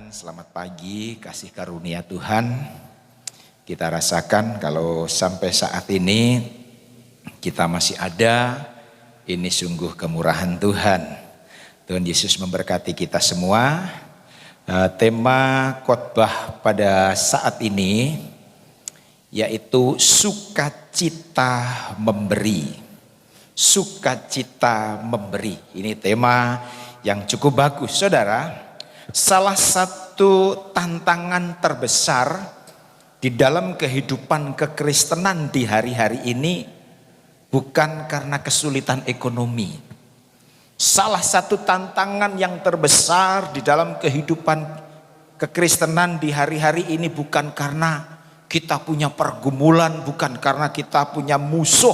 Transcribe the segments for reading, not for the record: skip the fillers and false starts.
Selamat pagi, kasih karunia Tuhan. Kita rasakan kalau sampai saat ini kita masih ada, ini sungguh kemurahan Tuhan. Tuhan Yesus memberkati kita semua. Tema khotbah pada saat ini yaitu sukacita memberi. Sukacita memberi. Ini tema yang cukup bagus, saudara. Salah satu tantangan terbesar di dalam kehidupan kekristenan di hari-hari ini bukan karena kesulitan ekonomi. Salah satu tantangan yang terbesar di dalam kehidupan kekristenan di hari-hari ini bukan karena kita punya pergumulan, bukan karena kita punya musuh.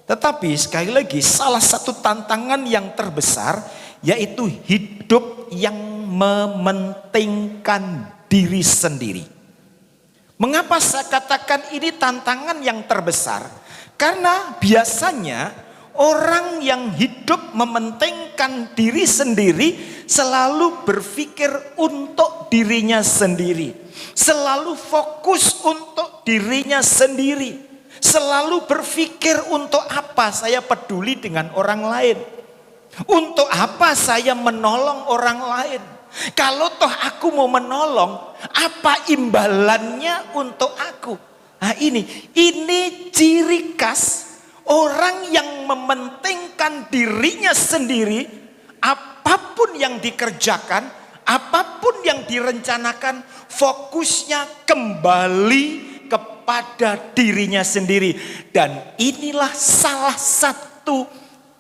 Tetapi sekali lagi salah satu tantangan yang terbesar yaitu hidup yang mementingkan diri sendiri. Mengapa saya katakan ini tantangan yang terbesar? Karena biasanya orang yang hidup mementingkan diri sendiri selalu berpikir untuk dirinya sendiri. Selalu fokus untuk dirinya sendiri. Selalu berpikir untuk apa saya peduli dengan orang lain. Untuk apa saya menolong orang lain. Kalau toh aku mau menolong, apa imbalannya untuk aku? Nah ini ciri khas orang yang mementingkan dirinya sendiri. Apapun yang dikerjakan, apapun yang direncanakan, fokusnya kembali kepada dirinya sendiri. Dan inilah salah satu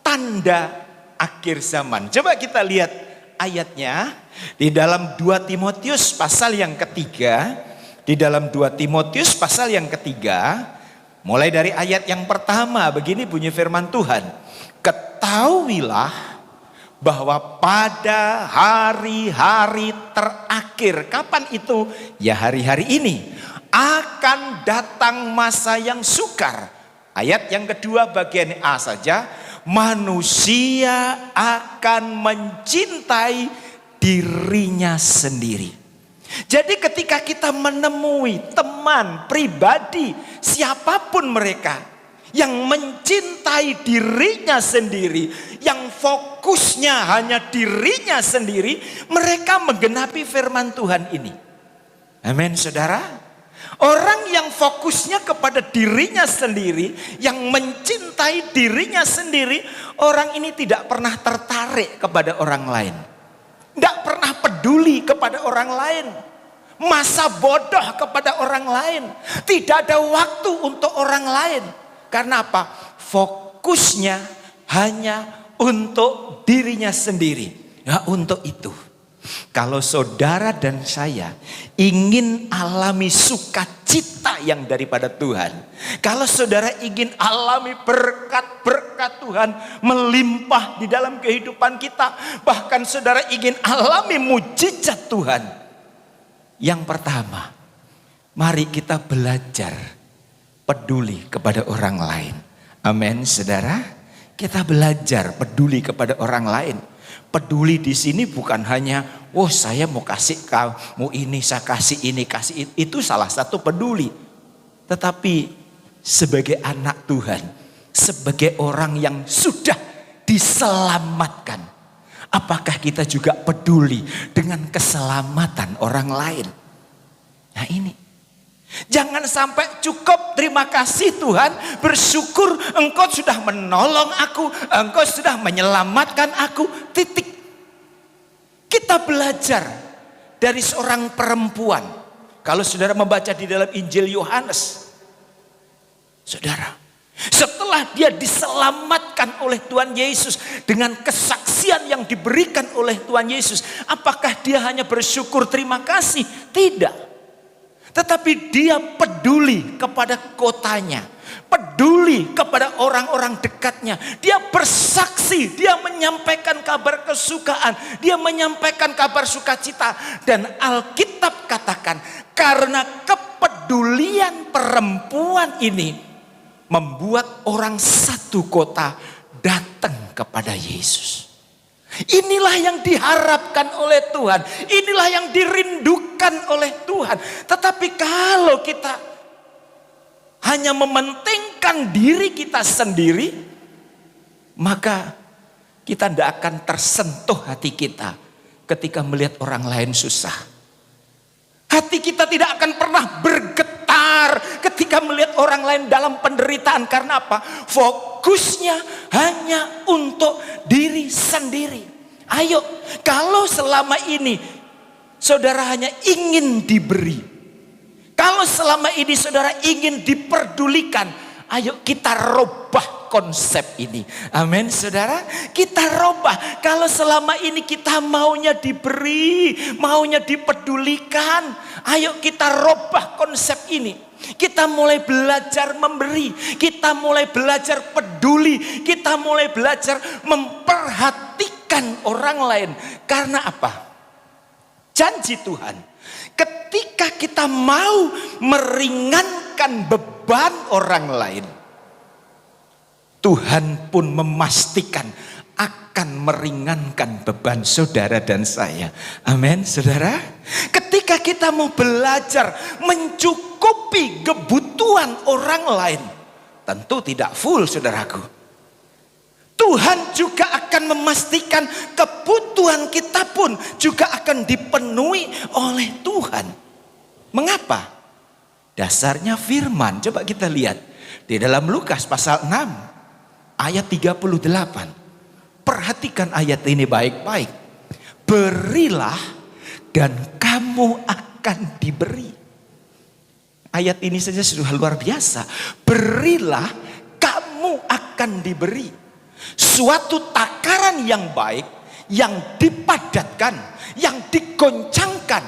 tanda akhir zaman. Coba kita lihat ayatnya di dalam 2 Timotius pasal yang ketiga. Di dalam 2 Timotius pasal yang ketiga, mulai dari ayat yang pertama, begini bunyi firman Tuhan. Ketahuilah bahwa pada hari-hari terakhir, kapan itu? Ya hari-hari ini akan datang masa yang sukar. Ayat yang kedua bagian A saja. Manusia akan mencintai dirinya sendiri. Jadi ketika kita menemui teman pribadi siapapun mereka yang mencintai dirinya sendiri, yang fokusnya hanya dirinya sendiri, mereka menggenapi firman Tuhan ini. Amin, saudara. Orang yang fokusnya kepada dirinya sendiri, yang mencintai dirinya sendiri, orang ini tidak pernah tertarik kepada orang lain. Tidak pernah peduli kepada orang lain. Masa bodoh kepada orang lain. Tidak ada waktu untuk orang lain. Karena apa? Fokusnya hanya untuk dirinya sendiri. Ya, untuk itu. Kalau saudara dan saya ingin alami sukacita yang daripada Tuhan, kalau saudara ingin alami berkat-berkat Tuhan melimpah di dalam kehidupan kita, bahkan saudara ingin alami mujizat Tuhan, yang pertama, mari kita belajar peduli kepada orang lain. Amin, saudara. Kita belajar peduli kepada orang lain. Peduli di sini bukan hanya, oh saya mau kasih kamu ini, saya kasih ini, kasih itu. Itu salah satu peduli. Tetapi sebagai anak Tuhan, sebagai orang yang sudah diselamatkan, apakah kita juga peduli dengan keselamatan orang lain? Nah ini. Jangan sampai cukup terima kasih Tuhan, bersyukur engkau sudah menolong aku, engkau sudah menyelamatkan aku, titik. Kita belajar dari seorang perempuan. Kalau saudara membaca di dalam Injil Yohanes, saudara, setelah dia diselamatkan oleh Tuhan Yesus dengan kesaksian yang diberikan oleh Tuhan Yesus, apakah dia hanya bersyukur terima kasih? Tidak. Tetapi dia peduli kepada kotanya, peduli kepada orang-orang dekatnya. Dia bersaksi, dia menyampaikan kabar kesukaan, dia menyampaikan kabar sukacita. Dan Alkitab katakan, karena kepedulian perempuan ini, membuat orang satu kota datang kepada Yesus. Inilah yang diharapkan oleh Tuhan. Inilah yang dirindukan oleh Tuhan. Tetapi kalau kita hanya mementingkan diri kita sendiri, maka kita tidak akan tersentuh hati kita ketika melihat orang lain susah. Hati kita tidak akan pernah bergetar ketika melihat orang lain dalam penderitaan. Karena apa? Fokusnya hanya untuk diri sendiri. Ayo, kalau selama ini saudara hanya ingin diberi, kalau selama ini saudara ingin diperdulikan, ayo kita robah konsep ini. Amin saudara. Kita robah. Kalau selama ini kita maunya diberi, maunya dipedulikan, ayo kita robah konsep ini. Kita mulai belajar memberi, kita mulai belajar peduli, kita mulai belajar memperhatikan orang lain. Karena apa? Janji Tuhan, ketika kita mau meringankan beban orang lain, Tuhan pun memastikan akan meringankan beban saudara dan saya. Amin saudara. Ketika kita mau belajar mencukupi kebutuhan orang lain, tentu tidak full saudaraku. Tuhan juga akan memastikan kebutuhan kita pun juga akan dipenuhi oleh Tuhan. Mengapa? Dasarnya firman. Coba kita lihat di dalam Lukas pasal 6 ayat 38. Perhatikan ayat ini baik-baik. Berilah dan kamu akan diberi. Ayat ini saja sudah luar biasa. Berilah, kamu akan diberi. Suatu takaran yang baik, yang dipadatkan, yang digoncangkan,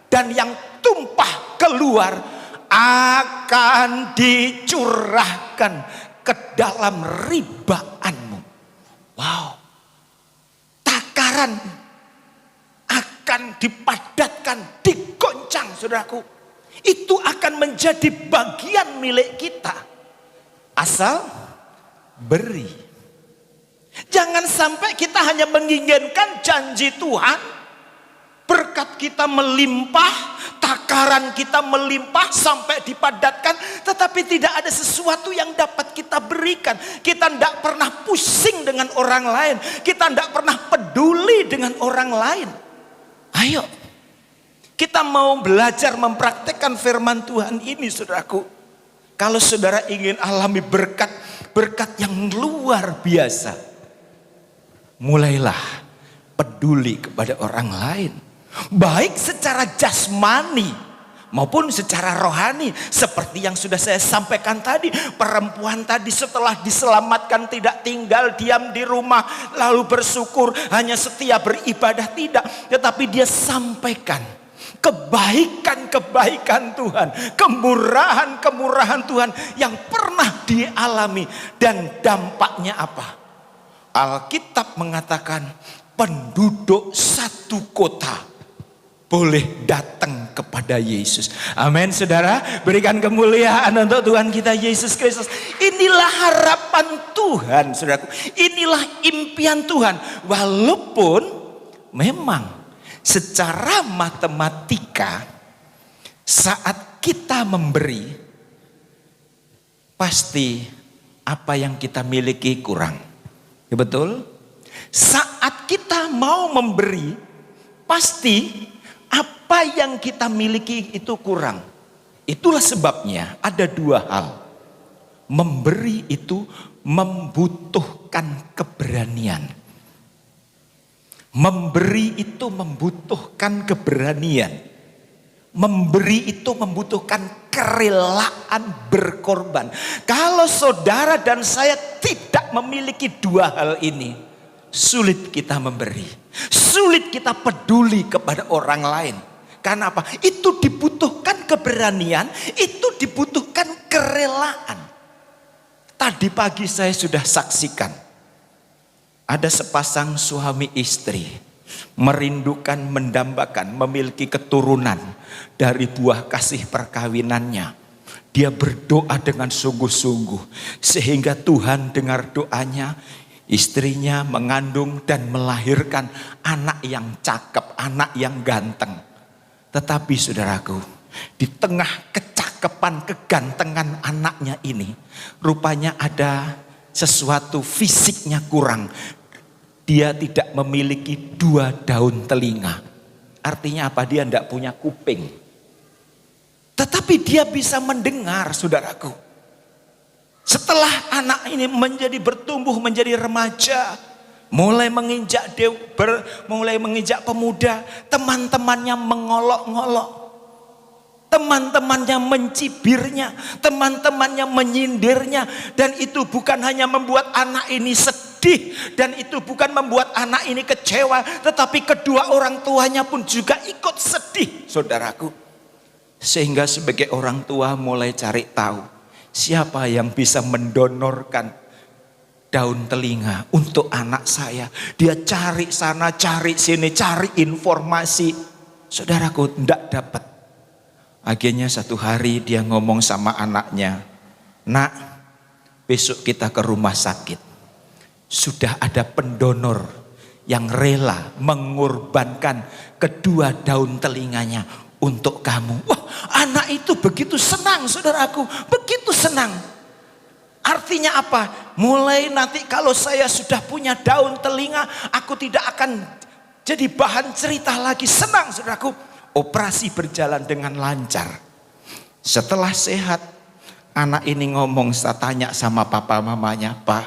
dan yang tumpah keluar akan dicurahkan ke dalam ribaanmu. Wow. Takaran akan dipadatkan, digoncang saudaraku. Itu akan menjadi bagian milik kita. Asal beri. Jangan sampai kita hanya menginginkan janji Tuhan, berkat kita melimpah, takaran kita melimpah sampai dipadatkan, tetapi tidak ada sesuatu yang dapat kita berikan. Kita tidak pernah pusing dengan orang lain, kita tidak pernah peduli dengan orang lain. Ayo, kita mau belajar mempraktekkan firman Tuhan ini saudaraku. Kalau saudara ingin alami berkat yang luar biasa, mulailah peduli kepada orang lain. Baik secara jasmani maupun secara rohani. Seperti yang sudah saya sampaikan tadi. Perempuan tadi setelah diselamatkan tidak tinggal diam di rumah lalu bersyukur, hanya setia beribadah, tidak. Tetapi dia sampaikan kebaikan-kebaikan Tuhan, kemurahan-kemurahan Tuhan yang pernah dialami. Dan dampaknya apa? Alkitab mengatakan penduduk satu kota boleh datang kepada Yesus. Amin saudara. Berikan kemuliaan untuk Tuhan kita Yesus Kristus. Inilah harapan Tuhan saudaraku. Inilah impian Tuhan. Walaupun memang secara matematika saat kita memberi, pasti apa yang kita miliki kurang. Ya betul? Saat kita mau memberi, pasti apa yang kita miliki itu kurang. Itulah sebabnya ada dua hal. Memberi itu membutuhkan keberanian. Memberi itu membutuhkan keberanian. Memberi itu membutuhkan kerelaan berkorban. Kalau saudara dan saya tidak memiliki dua hal ini, sulit kita memberi. Sulit kita peduli kepada orang lain. Karena apa? Itu dibutuhkan keberanian, itu dibutuhkan kerelaan. Tadi pagi saya sudah saksikan. Ada sepasang suami istri merindukan, mendambakan, memiliki keturunan dari buah kasih perkawinannya. Dia berdoa dengan sungguh-sungguh sehingga Tuhan dengar doanya. Istrinya mengandung dan melahirkan anak yang cakep, anak yang ganteng. Tetapi saudaraku, di tengah kecakapan, kegantengan anaknya ini, rupanya ada sesuatu fisiknya kurang. Dia tidak memiliki 2 daun telinga. Artinya apa? Dia tidak punya kuping. Tetapi dia bisa mendengar, saudaraku. Setelah anak ini bertumbuh menjadi remaja, mulai menginjak pemuda, teman-temannya mengolok-ngolok. Teman-temannya mencibirnya, teman-temannya menyindirnya. Dan itu bukan hanya membuat anak ini sedih, dan itu bukan membuat anak ini kecewa, tetapi kedua orang tuanya pun juga ikut sedih, saudaraku. Sehingga sebagai orang tua mulai cari tahu siapa yang bisa mendonorkan daun telinga untuk anak saya. Dia cari sana, cari sini, cari informasi. Saudaraku, tidak dapat. Akhirnya satu hari dia ngomong sama anaknya, "Nak, besok kita ke rumah sakit. Sudah ada pendonor yang rela mengorbankan kedua daun telinganya untuk kamu." Wah, anak itu begitu senang, saudaraku, begitu senang. Artinya apa? Mulai nanti kalau saya sudah punya daun telinga, aku tidak akan jadi bahan cerita lagi. Senang, saudaraku. Operasi berjalan dengan lancar. Setelah sehat, anak ini ngomong, saya tanya sama papa mamanya, "Pak,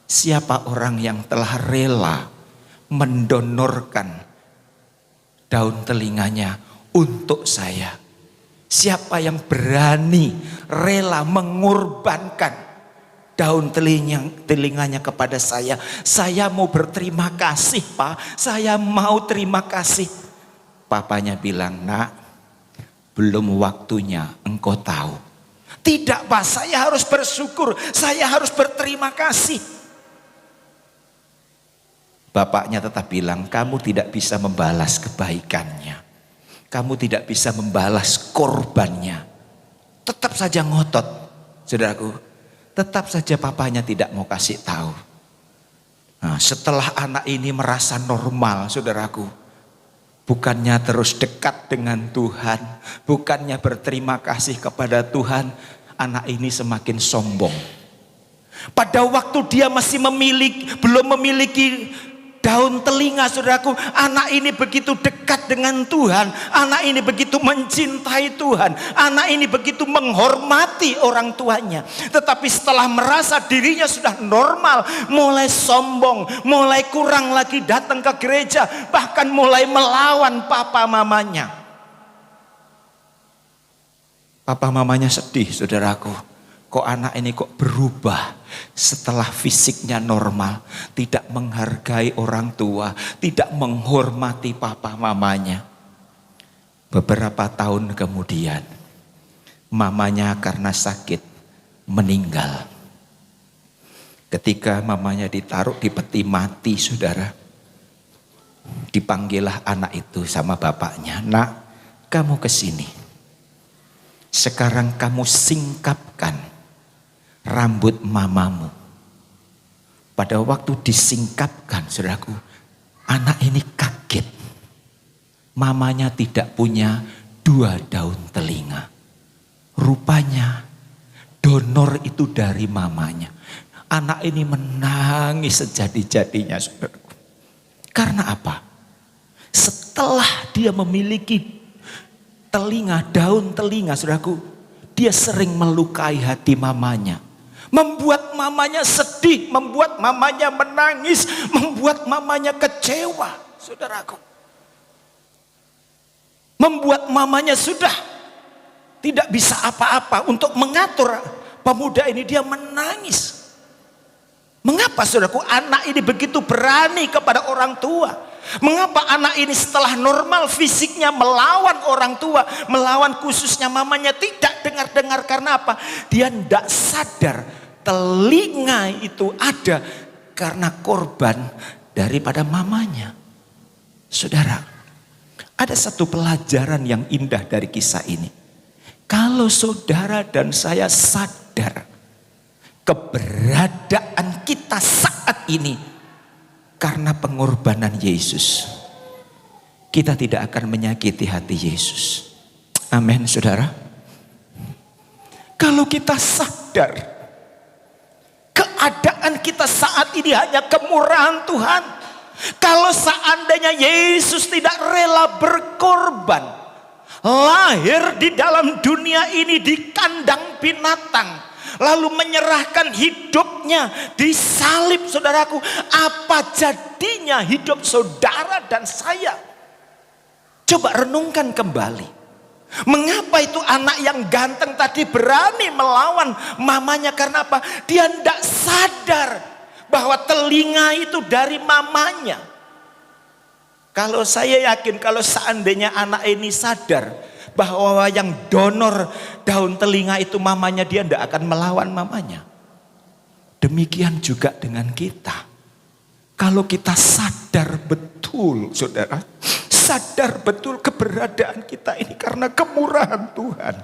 siapa orang yang telah rela mendonorkan daun telinganya untuk saya? Siapa yang berani rela mengorbankan daun telinganya kepada saya? Saya mau berterima kasih, Pak. Saya mau terima kasih." Papanya bilang, "Nak, belum waktunya engkau tahu." "Tidak, Pak, saya harus bersyukur. Saya harus berterima kasih." Bapaknya tetap bilang, "Kamu tidak bisa membalas kebaikannya. Kamu tidak bisa membalas korbannya." Tetap saja ngotot, saudaraku. Tetap saja papanya tidak mau kasih tahu. Nah, setelah anak ini merasa normal, saudaraku, bukannya terus dekat dengan Tuhan, bukannya berterima kasih kepada Tuhan, anak ini semakin sombong. Pada waktu dia masih belum memiliki daun telinga, saudaraku, anak ini begitu dekat dengan Tuhan, anak ini begitu mencintai Tuhan, anak ini begitu menghormati orang tuanya. Tetapi setelah merasa dirinya sudah normal, mulai sombong, mulai kurang lagi datang ke gereja, bahkan mulai melawan papa mamanya. Papa mamanya sedih, saudaraku. Kok anak ini kok berubah setelah fisiknya normal, tidak menghargai orang tua, tidak menghormati papa mamanya. Beberapa tahun kemudian, mamanya karena sakit meninggal. Ketika mamanya ditaruh di peti mati, saudara, dipanggillah anak itu sama bapaknya, "Nak, kamu kesini. Sekarang kamu singkapkan rambut mamamu." Pada waktu disingkapkan, saudaraku, anak ini kaget. Mamanya tidak punya 2 daun telinga. Rupanya donor itu dari mamanya. Anak ini menangis sejadi-jadinya, saudaraku. Karena apa? Setelah dia memiliki daun telinga, saudaraku, dia sering melukai hati mamanya. Membuat mamanya sedih, membuat mamanya menangis, membuat mamanya kecewa, saudaraku. Membuat mamanya sudah tidak bisa apa-apa untuk mengatur pemuda ini, dia menangis. Mengapa, saudaraku, anak ini begitu berani kepada orang tua? Mengapa anak ini setelah normal fisiknya melawan orang tua, melawan khususnya mamanya, tidak dengar-dengar? Karena apa? Dia tidak sadar telinga itu ada karena korban daripada mamanya. Saudara, ada satu pelajaran yang indah dari kisah ini. Kalau saudara dan saya sadar keberadaan kita saat ini karena pengorbanan Yesus, kita tidak akan menyakiti hati Yesus. Amin, saudara. Kalau kita sadar keadaan kita saat ini hanya kemurahan Tuhan. Kalau seandainya Yesus tidak rela berkorban, lahir di dalam dunia ini di kandang binatang, lalu menyerahkan hidupnya disalib, saudaraku, apa jadinya hidup saudara dan saya? Coba renungkan kembali. Mengapa itu anak yang ganteng tadi berani melawan mamanya? Karena apa? Dia tidak sadar bahwa telinga itu dari mamanya. Kalau saya yakin, kalau seandainya anak ini sadar bahwa yang donor daun telinga itu mamanya, dia tidak akan melawan mamanya. Demikian juga dengan kita. Kalau kita sadar betul, saudara, sadar betul keberadaan kita ini karena kemurahan Tuhan,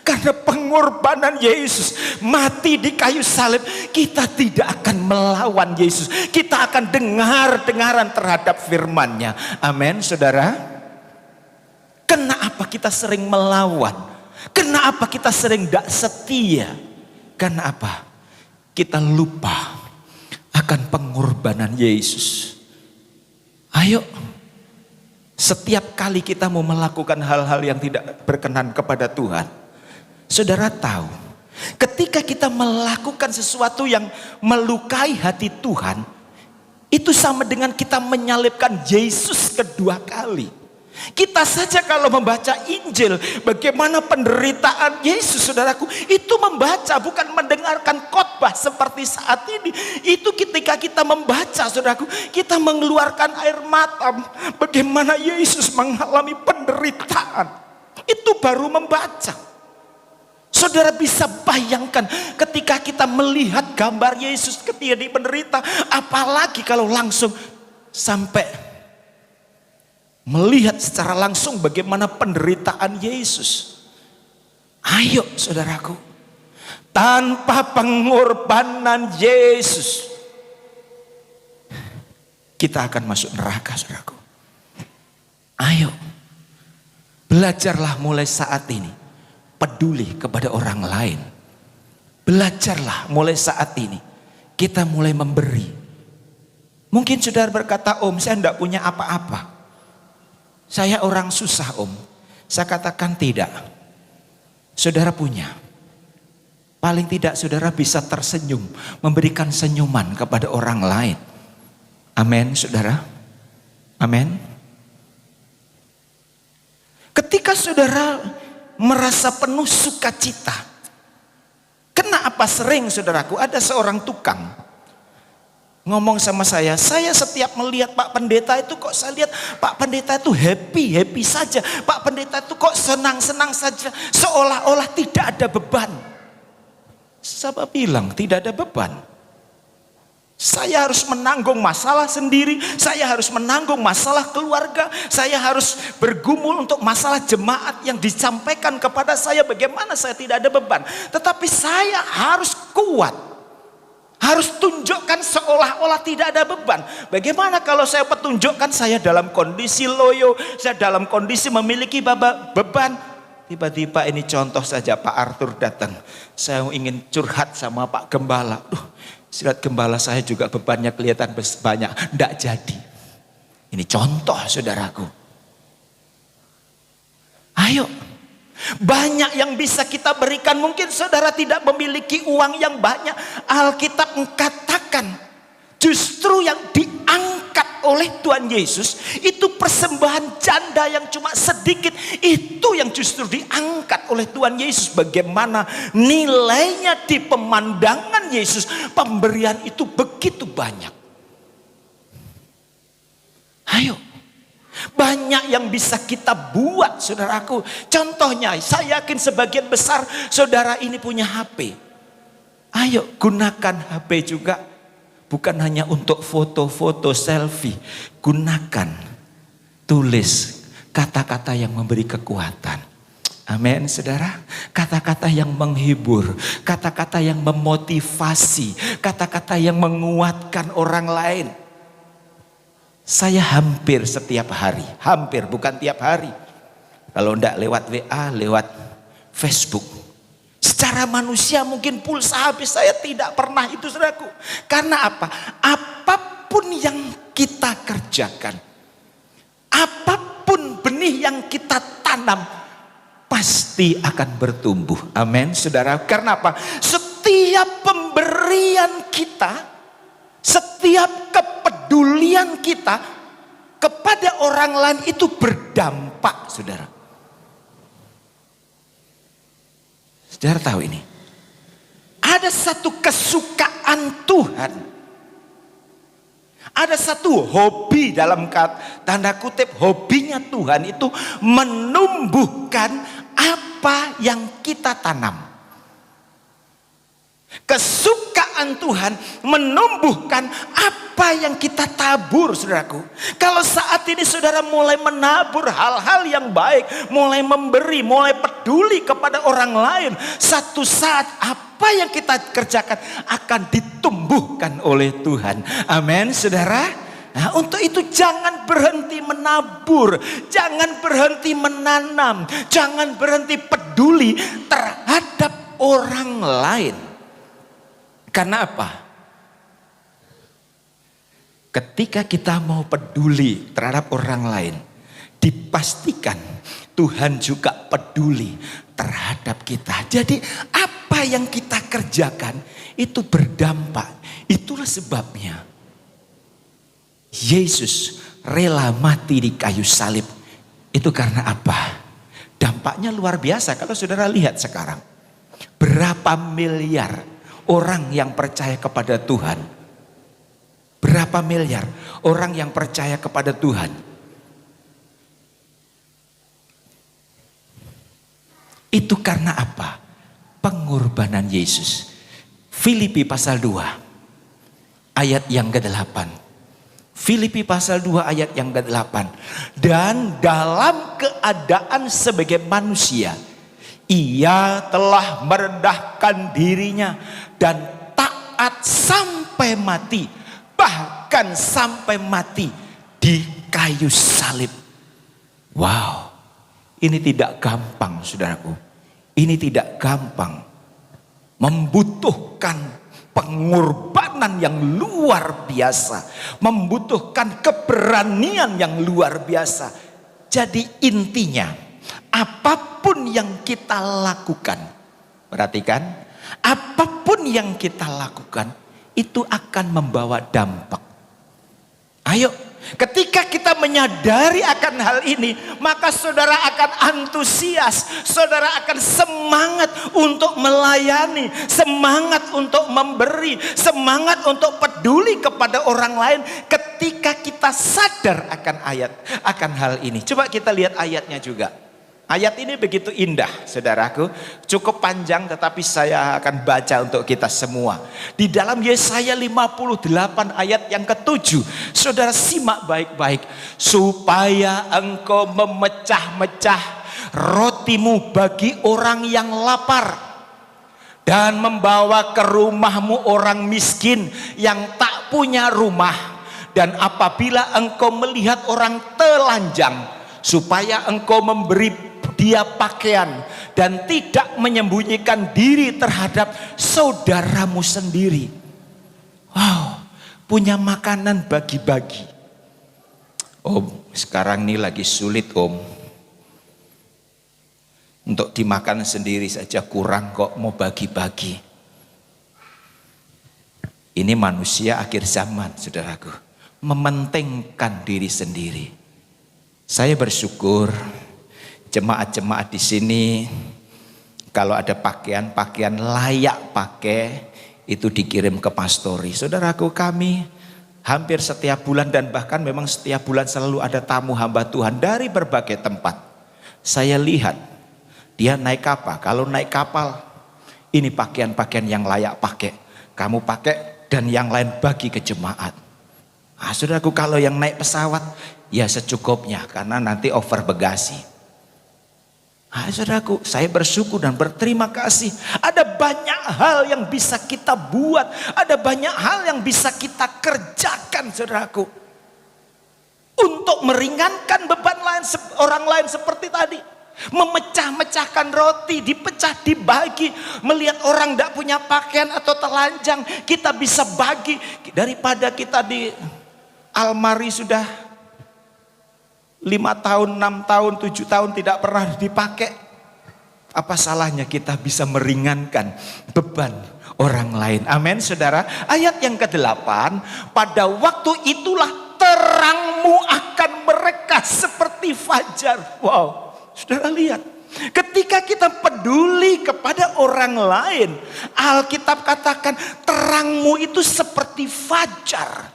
karena pengorbanan Yesus mati di kayu salib, kita tidak akan melawan Yesus. Kita akan dengar-dengaran terhadap firman-Nya. Amin, saudara. Kenapa kita sering melawan? Kenapa kita sering tidak setia? Karena apa? Kita lupa akan pengorbanan Yesus. Ayo, setiap kali kita mau melakukan hal-hal yang tidak berkenan kepada Tuhan, saudara tahu, ketika kita melakukan sesuatu yang melukai hati Tuhan, itu sama dengan kita menyalibkan Yesus kedua kali. Kita saja kalau membaca Injil, bagaimana penderitaan Yesus, saudaraku, itu membaca, bukan mendengarkan khotbah seperti saat ini. Itu ketika kita membaca, saudaraku, kita mengeluarkan air mata. Bagaimana Yesus mengalami penderitaan, itu baru membaca. Saudara bisa bayangkan ketika kita melihat gambar Yesus ketika dia menderita, apalagi kalau langsung sampai melihat secara langsung bagaimana penderitaan Yesus. Ayo, saudaraku, tanpa pengorbanan Yesus, kita akan masuk neraka, saudaraku. Ayo, belajarlah mulai saat ini peduli kepada orang lain. Belajarlah mulai saat ini kita mulai memberi. Mungkin saudara berkata, Om, saya tidak punya apa-apa, saya orang susah, Om. Saya katakan tidak. Saudara punya. Paling tidak saudara bisa tersenyum, memberikan senyuman kepada orang lain. Amin, saudara. Amin. Ketika saudara merasa penuh sukacita, kenapa sering, saudaraku, ada seorang tukang ngomong sama saya setiap melihat Pak Pendeta itu kok saya lihat Pak Pendeta itu happy saja. Pak Pendeta itu kok senang-senang saja, seolah-olah tidak ada beban. Siapa bilang tidak ada beban? Saya harus menanggung masalah sendiri, saya harus menanggung masalah keluarga, saya harus bergumul untuk masalah jemaat yang disampaikan kepada saya. Bagaimana saya tidak ada beban? Tetapi saya harus kuat. Harus tunjukkan seolah-olah tidak ada beban. Bagaimana kalau saya petunjukkan saya dalam kondisi loyo, saya dalam kondisi memiliki beban. Tiba-tiba ini contoh saja, Pak Arthur datang. Saya ingin curhat sama Pak Gembala. Lihat gembala saya juga bebannya kelihatan banyak. Tidak jadi. Ini contoh, saudaraku. Ayo. Banyak yang bisa kita berikan. Mungkin saudara tidak memiliki uang yang banyak. Alkitab mengatakan justru yang diangkat oleh Tuhan Yesus itu persembahan janda yang cuma sedikit. Itu yang justru diangkat oleh Tuhan Yesus. Bagaimana nilainya di pemandangan Yesus, pemberian itu begitu banyak. Ayo, banyak yang bisa kita buat, saudaraku. Contohnya, saya yakin sebagian besar saudara ini punya HP. Ayo, gunakan HP juga. Bukan hanya untuk foto-foto selfie. Gunakan, tulis kata-kata yang memberi kekuatan. Amin, saudara. Kata-kata yang menghibur, kata-kata yang memotivasi, kata-kata yang menguatkan orang lain. Saya hampir setiap hari, hampir bukan tiap hari. Kalau enggak lewat WA, lewat Facebook. Secara manusia mungkin pulsa habis, saya tidak pernah itu, saudaraku. Karena apa? Apapun yang kita kerjakan, apapun benih yang kita tanam, pasti akan bertumbuh. Amin, saudara. Karena apa? Setiap pemberian kita, setiap kepedulian kita kepada orang lain itu berdampak, saudara. Saudara tahu ini? Ada satu kesukaan Tuhan. Ada satu hobi, dalam tanda kutip hobinya Tuhan itu menumbuhkan apa yang kita tanam. Kesukaan Tuhan menumbuhkan apa yang kita tabur, saudaraku. Kalau saat ini saudara mulai menabur hal-hal yang baik, mulai memberi, mulai peduli kepada orang lain, satu saat apa yang kita kerjakan akan ditumbuhkan oleh Tuhan. Amin, saudara. Nah, untuk itu jangan berhenti menabur, jangan berhenti menanam, jangan berhenti peduli terhadap orang lain. Karena apa? Ketika kita mau peduli terhadap orang lain, dipastikan Tuhan juga peduli terhadap kita. Jadi apa yang kita kerjakan itu berdampak. Itulah sebabnya Yesus rela mati di kayu salib. Itu karena apa? Dampaknya luar biasa. Kalau saudara lihat sekarang, berapa miliar orang yang percaya kepada Tuhan. Berapa miliar orang yang percaya kepada Tuhan. Itu karena apa? Pengorbanan Yesus. Filipi pasal 2 ayat yang ke-8. Filipi pasal 2 ayat yang ke-8. Dan dalam keadaan sebagai manusia, ia telah merendahkan dirinya dan taat sampai mati, bahkan sampai mati di kayu salib. Wow, ini tidak gampang, saudaraku. Ini tidak gampang. Membutuhkan pengorbanan yang luar biasa, membutuhkan keberanian yang luar biasa. Jadi intinya, apapun yang kita lakukan, perhatikan, apapun yang kita lakukan itu akan membawa dampak. Ayo, ketika kita menyadari akan hal ini, maka saudara akan antusias, saudara akan semangat untuk melayani, semangat untuk memberi, semangat untuk peduli kepada orang lain. Ketika kita sadar akan hal ini, coba kita lihat ayatnya juga. Ayat ini begitu indah, saudaraku. Cukup panjang tetapi saya akan baca untuk kita semua. Di dalam Yesaya 58 ayat yang ke-7. Saudara simak baik-baik. Supaya engkau memecah-mecah rotimu bagi orang yang lapar, dan membawa ke rumahmu orang miskin yang tak punya rumah. Dan apabila engkau melihat orang telanjang, supaya engkau memberi dia pakaian dan tidak menyembunyikan diri terhadap saudaramu sendiri. Wow, punya makanan bagi-bagi. Om, sekarang ini lagi sulit, Om. Untuk dimakan sendiri saja kurang kok mau bagi-bagi. Ini manusia akhir zaman, saudaraku. Mementingkan diri sendiri. Saya bersyukur jemaat-jemaat di sini, kalau ada pakaian layak pakai, itu dikirim ke pastori. Saudaraku, kami hampir setiap bulan dan bahkan memang setiap bulan selalu ada tamu hamba Tuhan dari berbagai tempat. Saya lihat dia naik kapal. Kalau naik kapal, ini pakaian-pakaian yang layak pakai. Kamu pakai dan yang lain bagi ke jemaat. Nah, saudaraku, kalau yang naik pesawat ya secukupnya karena nanti over bagasi. Saudaraku, saya bersyukur dan berterima kasih. Ada banyak hal yang bisa kita buat. Ada banyak hal yang bisa kita kerjakan, saudaraku. Untuk meringankan beban orang lain seperti tadi. Memecah-mecahkan roti, dipecah, dibagi. Melihat orang tidak punya pakaian atau telanjang, kita bisa bagi. Daripada kita di almari sudah 5 tahun, 6 tahun, 7 tahun tidak pernah dipakai. Apa salahnya kita bisa meringankan beban orang lain. Amin, saudara. Ayat yang ke-8, pada waktu itulah terangmu akan mereka seperti fajar. Wow, saudara lihat. Ketika kita peduli kepada orang lain, Alkitab katakan terangmu itu seperti fajar.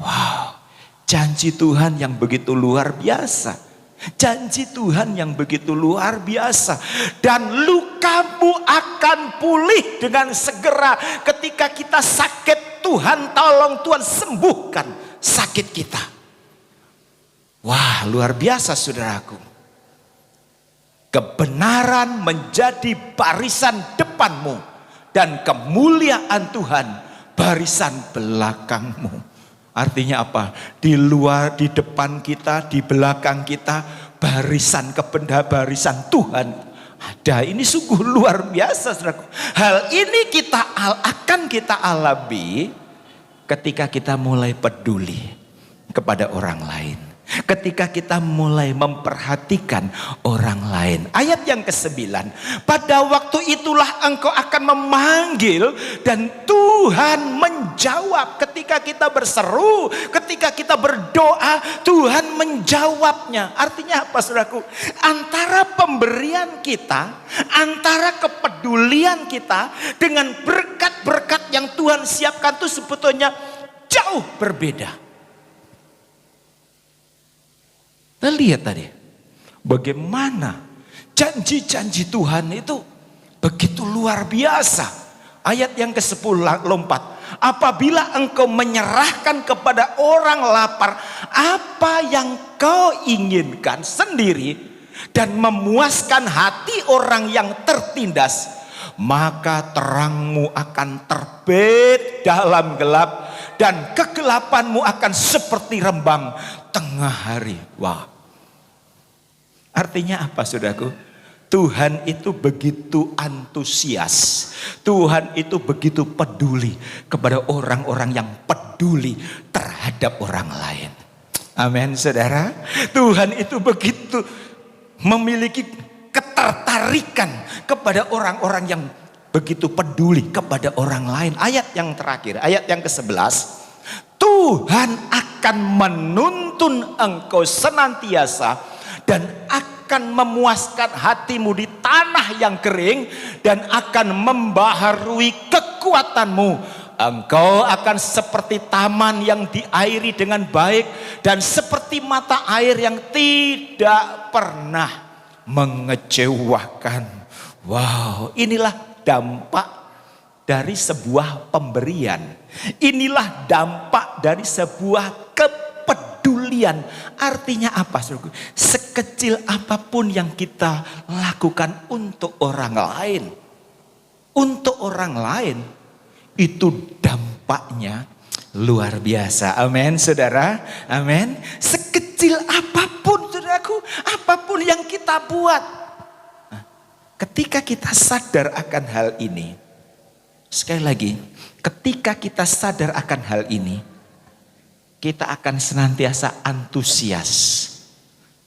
Wow. Janji Tuhan yang begitu luar biasa. Janji Tuhan yang begitu luar biasa. Dan lukamu akan pulih dengan segera. Ketika kita sakit, Tuhan tolong, Tuhan sembuhkan sakit kita. Wah, luar biasa, saudaraku. Kebenaran menjadi barisan depanmu. Dan kemuliaan Tuhan barisan belakangmu. Artinya apa? Di luar, di depan kita, di belakang kita, barisan barisan Tuhan ada. Ini sungguh luar biasa, saudaraku. Hal ini akan kita alami ketika kita mulai peduli kepada orang lain. Ketika kita mulai memperhatikan orang lain. Ayat yang ke-9. Pada waktu itulah engkau akan memanggil dan Tuhan menjawab. Ketika kita berseru, ketika kita berdoa, Tuhan menjawabnya. Artinya apa, saudaraku? Antara pemberian kita, antara kepedulian kita dengan berkat-berkat yang Tuhan siapkan itu sebetulnya jauh berbeda. Kita lihat tadi bagaimana janji-janji Tuhan itu begitu luar biasa. Ayat yang ke-10 lompat. Apabila engkau menyerahkan kepada orang lapar apa yang kau inginkan sendiri dan memuaskan hati orang yang tertindas, maka terangmu akan terbit dalam gelap dan kegelapanmu akan seperti rembang tengah hari. Wah. Artinya apa, saudaraku? Tuhan itu begitu antusias. Tuhan itu begitu peduli kepada orang-orang yang peduli terhadap orang lain. Amin, saudara. Tuhan itu begitu memiliki ketertarikan kepada orang-orang yang begitu peduli kepada orang lain. Ayat yang terakhir, ayat yang ke-11. Tuhan akan menuntun engkau senantiasa dan akan memuaskan hatimu di tanah yang kering dan akan membaharui kekuatanmu. Engkau akan seperti taman yang diairi dengan baik dan seperti mata air yang tidak pernah mengecewakan. Wow, inilah dampak dari sebuah pemberian. Inilah dampak dari sebuah kepedulian. Artinya apa, saudaraku? Sekecil apapun yang kita lakukan untuk orang lain, untuk orang lain, itu dampaknya luar biasa. Amin, saudara. Amin. Sekecil apapun, saudaraku, apapun yang kita buat. Nah, ketika kita sadar akan hal ini, sekali lagi, ketika kita sadar akan hal ini, kita akan senantiasa antusias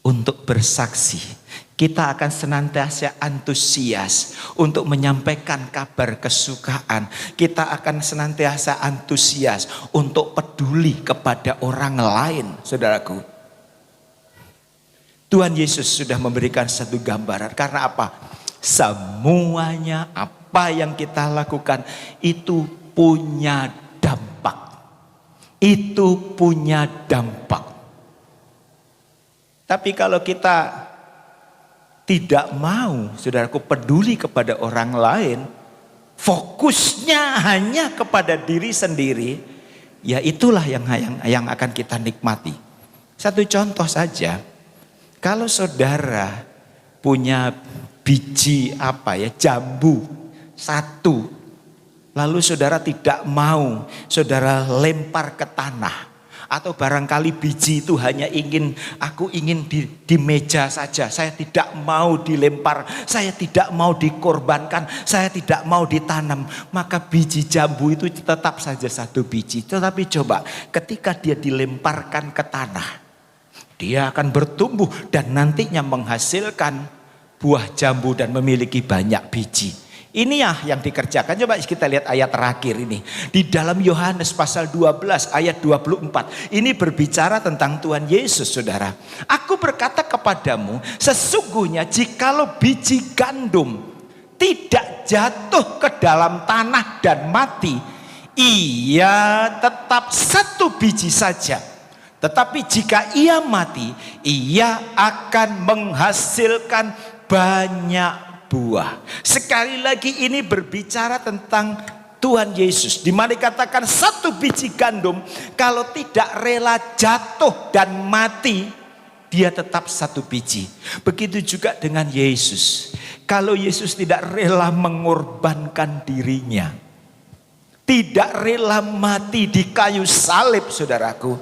untuk bersaksi. Kita akan senantiasa antusias untuk menyampaikan kabar kesukaan. Kita akan senantiasa antusias untuk peduli kepada orang lain, saudaraku. Tuhan Yesus sudah memberikan satu gambaran. Karena apa? Semuanya apa yang kita lakukan itu punya dampak. Itu punya dampak. Tapi kalau kita tidak mau, saudaraku, peduli kepada orang lain, fokusnya hanya kepada diri sendiri, ya itulah yang akan kita nikmati. Satu contoh saja, kalau saudara punya biji jambu satu. Lalu saudara tidak mau saudara lempar ke tanah. Atau barangkali biji itu hanya aku ingin di meja saja. Saya tidak mau dilempar, saya tidak mau dikorbankan, saya tidak mau ditanam. Maka biji jambu itu tetap saja satu biji. Tetapi coba ketika dia dilemparkan ke tanah, dia akan bertumbuh dan nantinya menghasilkan buah jambu dan memiliki banyak biji. Ini yang dikerjakan. Coba kita lihat ayat terakhir ini. Di dalam Yohanes pasal 12 ayat 24. Ini berbicara tentang Tuhan Yesus, saudara. Aku berkata kepadamu, sesungguhnya jikalau biji gandum tidak jatuh ke dalam tanah dan mati, ia tetap satu biji saja. Tetapi jika ia mati, ia akan menghasilkan banyak buah. Sekali lagi ini berbicara tentang Tuhan Yesus, di mana dikatakan satu biji gandum kalau tidak rela jatuh dan mati, dia tetap satu biji. Begitu juga dengan Yesus. Kalau Yesus tidak rela mengorbankan dirinya, tidak rela mati di kayu salib, saudaraku,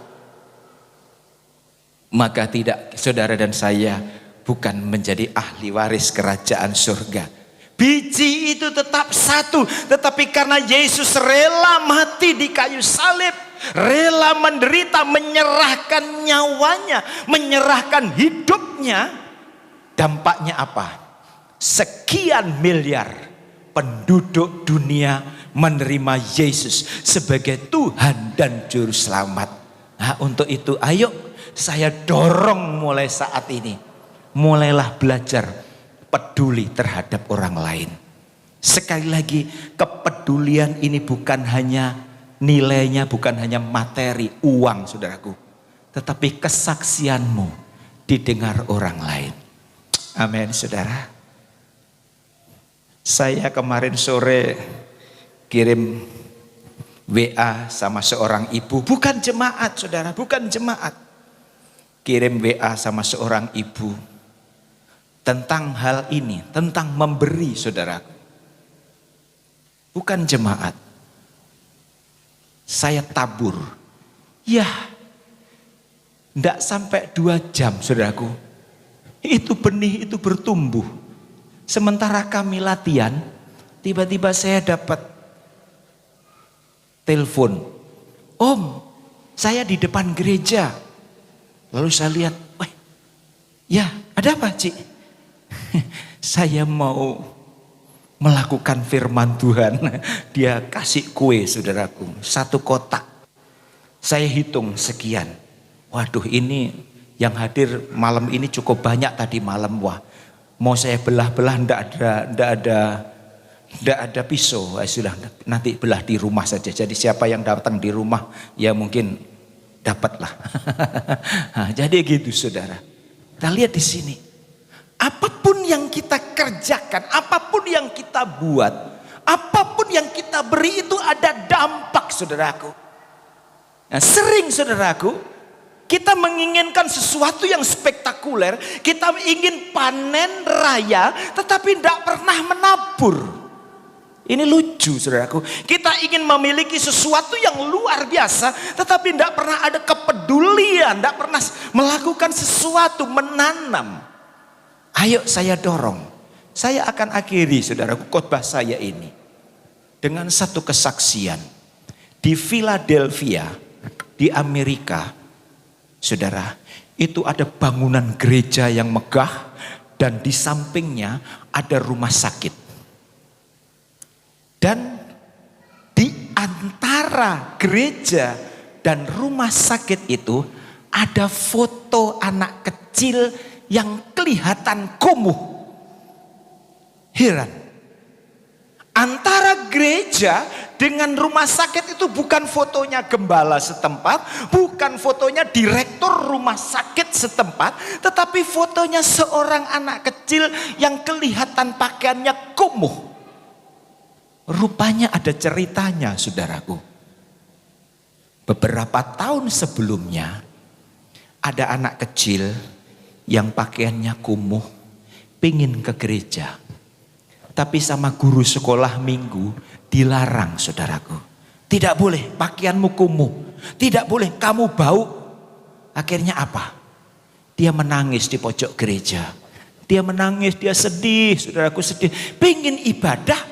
maka tidak, saudara dan saya bukan menjadi ahli waris kerajaan surga. Biji itu tetap satu, tetapi karena Yesus rela mati di kayu salib, rela menderita, menyerahkan nyawanya, menyerahkan hidupnya, dampaknya apa? Sekian miliar penduduk dunia menerima Yesus sebagai Tuhan dan Juru Selamat. Nah, untuk itu ayo saya dorong mulai saat ini, mulailah belajar peduli terhadap orang lain. Sekali lagi, kepedulian ini bukan hanya nilainya, bukan hanya materi, uang, saudaraku, tetapi kesaksianmu didengar orang lain. Amin, saudara. Saya kemarin sore kirim WA sama seorang ibu, bukan jemaat, saudara, bukan jemaat. Kirim WA sama seorang ibu tentang hal ini, tentang memberi, saudara. Bukan jemaat. Saya tabur. Ya, tidak sampai 2 jam, saudaraku. Itu benih itu bertumbuh. Sementara kami latihan, tiba-tiba saya dapat telepon. Om, saya di depan gereja. Lalu saya lihat, wah, ya ada apa, Cik? Saya mau melakukan firman Tuhan. Dia kasih kue, saudaraku, 1 kotak. Saya hitung sekian. Waduh, ini yang hadir malam ini cukup banyak tadi malam. Wah, mau saya belah-belah, ndak ada pisau. Sudah, nanti belah di rumah saja. Jadi siapa yang datang di rumah ya mungkin dapatlah. Nah, jadi gitu, saudara. Kita lihat di sini. Apapun yang kita kerjakan, apapun yang kita buat, apapun yang kita beri itu ada dampak, saudaraku. Nah, sering, saudaraku, kita menginginkan sesuatu yang spektakuler, kita ingin panen raya, tetapi tidak pernah menabur. Ini lucu, saudaraku. Kita ingin memiliki sesuatu yang luar biasa, tetapi tidak pernah ada kepedulian, tidak pernah melakukan sesuatu, menanam. Ayo saya dorong. Saya akan akhiri, saudaraku, khotbah saya ini dengan satu kesaksian. Di Philadelphia, di Amerika, saudara, itu ada bangunan gereja yang megah dan di sampingnya ada rumah sakit. Dan di antara gereja dan rumah sakit itu ada foto anak kecil yang kelihatan kumuh. Heran. Antara gereja dengan rumah sakit itu bukan fotonya gembala setempat, bukan fotonya direktur rumah sakit setempat, tetapi fotonya seorang anak kecil yang kelihatan pakaiannya kumuh. Rupanya ada ceritanya, saudaraku. Beberapa tahun sebelumnya ada anak kecil yang pakaiannya kumuh, pingin ke gereja. Tapi sama guru sekolah minggu dilarang, saudaraku. Tidak boleh pakaianmu kumuh. Tidak boleh kamu bau. Akhirnya apa? Dia menangis di pojok gereja. Dia menangis, dia sedih, saudaraku sedih. Pingin ibadah,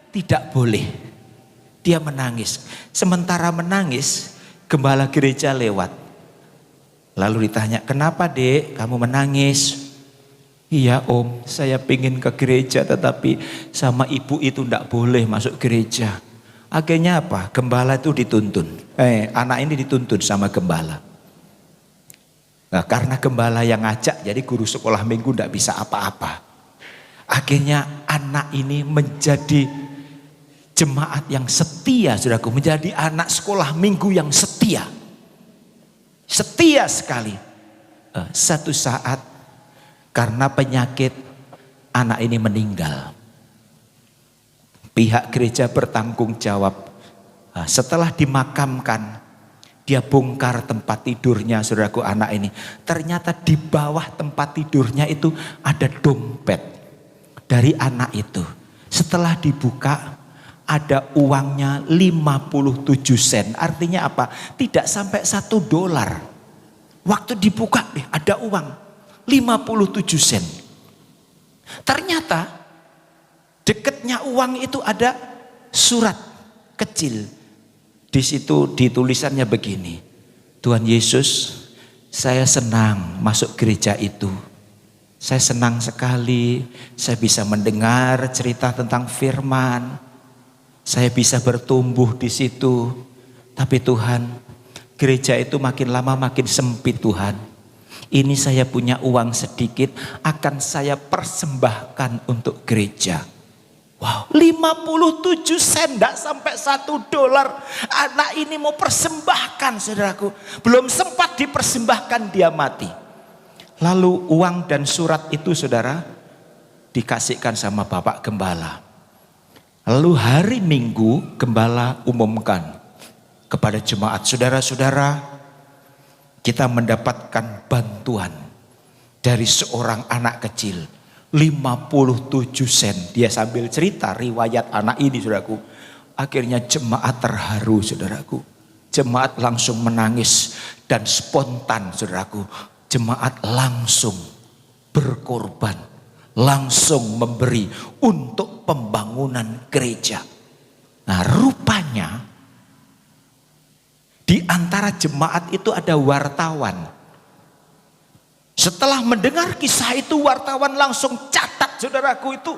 tidak boleh. Dia menangis. Sementara menangis, gembala gereja lewat. Lalu ditanya, kenapa dek kamu menangis? Iya om, saya pingin ke gereja tetapi sama ibu itu tidak boleh masuk gereja. Akhirnya apa? Gembala itu dituntun. Anak ini dituntun sama gembala. Nah, karena gembala yang ngajak, jadi guru sekolah minggu tidak bisa apa-apa. Akhirnya anak ini menjadi jemaat yang setia, saudaraku. Menjadi anak sekolah minggu yang setia. Setia sekali. Satu saat karena penyakit anak ini meninggal. Pihak gereja bertanggung jawab. Setelah dimakamkan, dia bongkar tempat tidurnya, saudaraku, anak ini. Ternyata di bawah tempat tidurnya itu ada dompet dari anak itu. Setelah dibuka ada uangnya 57 sen. Artinya apa? Tidak sampai $1. Waktu dibuka ada uang 57 sen. Ternyata dekatnya uang itu ada surat kecil. Di situ ditulisannya begini. Tuhan Yesus, saya senang masuk gereja itu. Saya senang sekali, saya bisa mendengar cerita tentang firman. Saya bisa bertumbuh di situ. Tapi Tuhan, gereja itu makin lama makin sempit Tuhan. Ini saya punya uang sedikit, akan saya persembahkan untuk gereja. Wow, 57 sen, tidak sampai $1. Anak ini mau persembahkan, saudaraku. Belum sempat dipersembahkan dia mati. Lalu uang dan surat itu, saudara, dikasihkan sama Bapak Gembala. Lalu hari Minggu Gembala umumkan kepada jemaat, saudara-saudara, kita mendapatkan bantuan dari seorang anak kecil. 57 sen. Dia sambil cerita riwayat anak ini, saudaraku. Akhirnya jemaat terharu, saudaraku. Jemaat langsung menangis dan spontan, saudaraku. Jemaat langsung berkorban, langsung memberi untuk pembangunan gereja. Nah, rupanya di antara jemaat itu ada wartawan. Setelah mendengar kisah itu, wartawan langsung catat, saudaraku, itu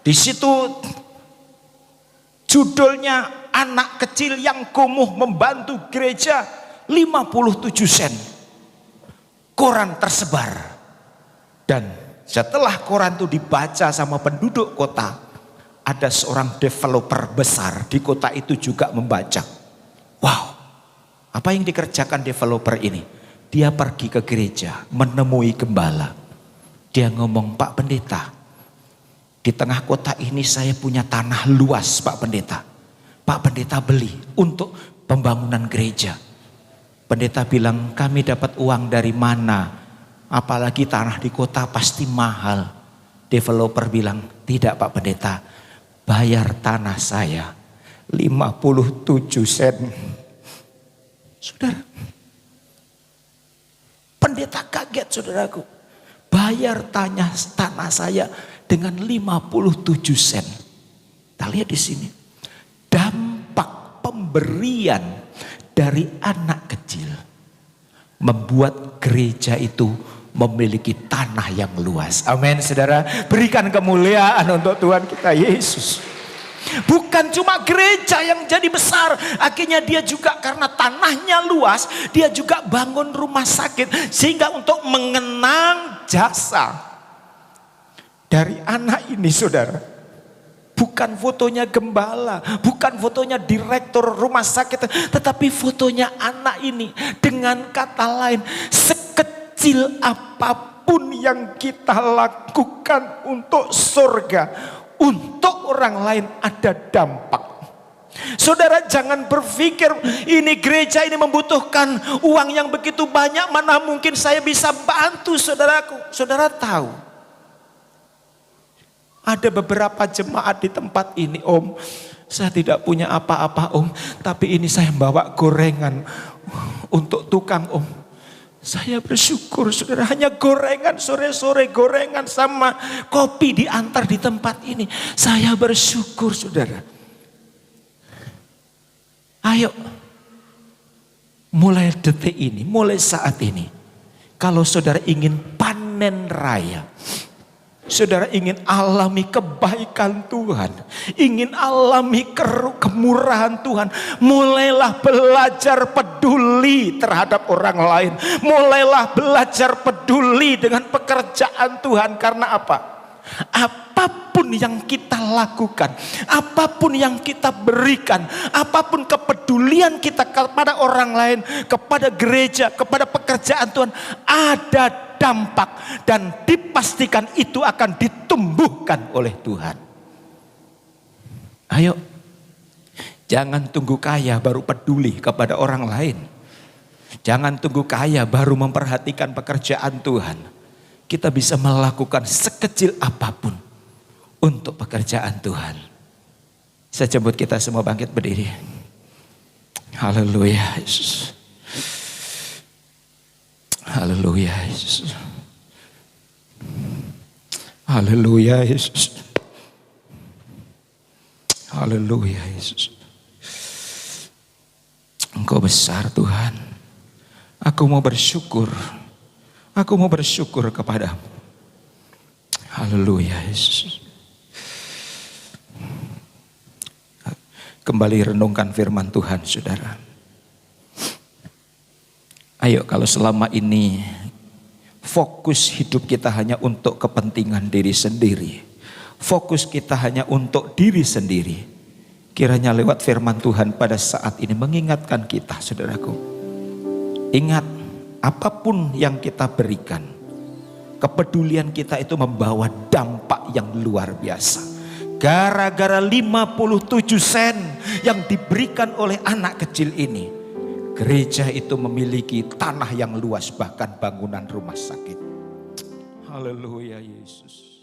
di situ judulnya, anak kecil yang kumuh membantu gereja 57 sen. Koran tersebar. Dan setelah koran itu dibaca sama penduduk kota, ada seorang developer besar di kota itu juga membaca. Wow, apa yang dikerjakan developer ini? Dia pergi ke gereja, menemui gembala. Dia ngomong, Pak Pendeta, di tengah kota ini saya punya tanah luas, Pak Pendeta. Pak Pendeta beli untuk pembangunan gereja. Pendeta bilang, kami dapat uang dari mana? Apalagi tanah di kota pasti mahal. Developer bilang, tidak Pak Pendeta, bayar tanah saya 57 sen. Saudara, pendeta kaget, saudaraku. Bayar tanah saya dengan 57 sen. Kita lihat di sini. Dampak pemberian dari anak kecil membuat gereja itu memiliki tanah yang luas. Amin, saudara. Berikan kemuliaan untuk Tuhan kita Yesus. Bukan cuma gereja yang jadi besar, akhirnya dia juga karena tanahnya luas, dia juga bangun rumah sakit, sehingga untuk mengenang jasa dari anak ini, saudara. Bukan fotonya gembala, bukan fotonya direktur rumah sakit, tetapi fotonya anak ini. Dengan kata lain, sekecil apapun yang kita lakukan untuk surga, untuk orang lain ada dampak. Saudara, jangan berpikir ini gereja ini membutuhkan uang yang begitu banyak, mana mungkin saya bisa bantu, saudaraku. Saudara tahu, Ada beberapa jemaat di tempat ini, Om, saya tidak punya apa-apa, Om, tapi ini saya bawa gorengan untuk tukang, Om. Saya bersyukur, saudara, hanya gorengan sore-sore, gorengan sama kopi diantar di tempat ini. Saya bersyukur, saudara. Ayo, mulai detik ini, mulai saat ini, kalau saudara ingin panen raya, saudara ingin alami kebaikan Tuhan, ingin alami kemurahan Tuhan, mulailah belajar peduli terhadap orang lain. Mulailah belajar peduli dengan pekerjaan Tuhan. Karena apa? Apapun yang kita lakukan, apapun yang kita berikan, apapun kepedulian kita kepada orang lain, kepada gereja, kepada pekerjaan Tuhan, ada dampak dan dipastikan itu akan ditumbuhkan oleh Tuhan. Ayo, jangan tunggu kaya baru peduli kepada orang lain. Jangan tunggu kaya baru memperhatikan pekerjaan Tuhan. Kita bisa melakukan sekecil apapun untuk pekerjaan Tuhan. Saya jemput kita semua bangkit berdiri. Haleluya Yesus. Haleluya Yesus. Haleluya Yesus. Haleluya Yesus. Engkau besar Tuhan. Aku mau bersyukur. Aku mau bersyukur kepadamu. Haleluya Yesus. Kembali renungkan firman Tuhan, saudara. Ayo, kalau selama ini fokus hidup kita hanya untuk kepentingan diri sendiri, fokus kita hanya untuk diri sendiri, kiranya lewat firman Tuhan pada saat ini mengingatkan kita, saudaraku. Ingat, apapun yang kita berikan, kepedulian kita itu membawa dampak yang luar biasa. Gara-gara 57 sen yang diberikan oleh anak kecil ini, gereja itu memiliki tanah yang luas, bahkan bangunan rumah sakit. Haleluya Yesus.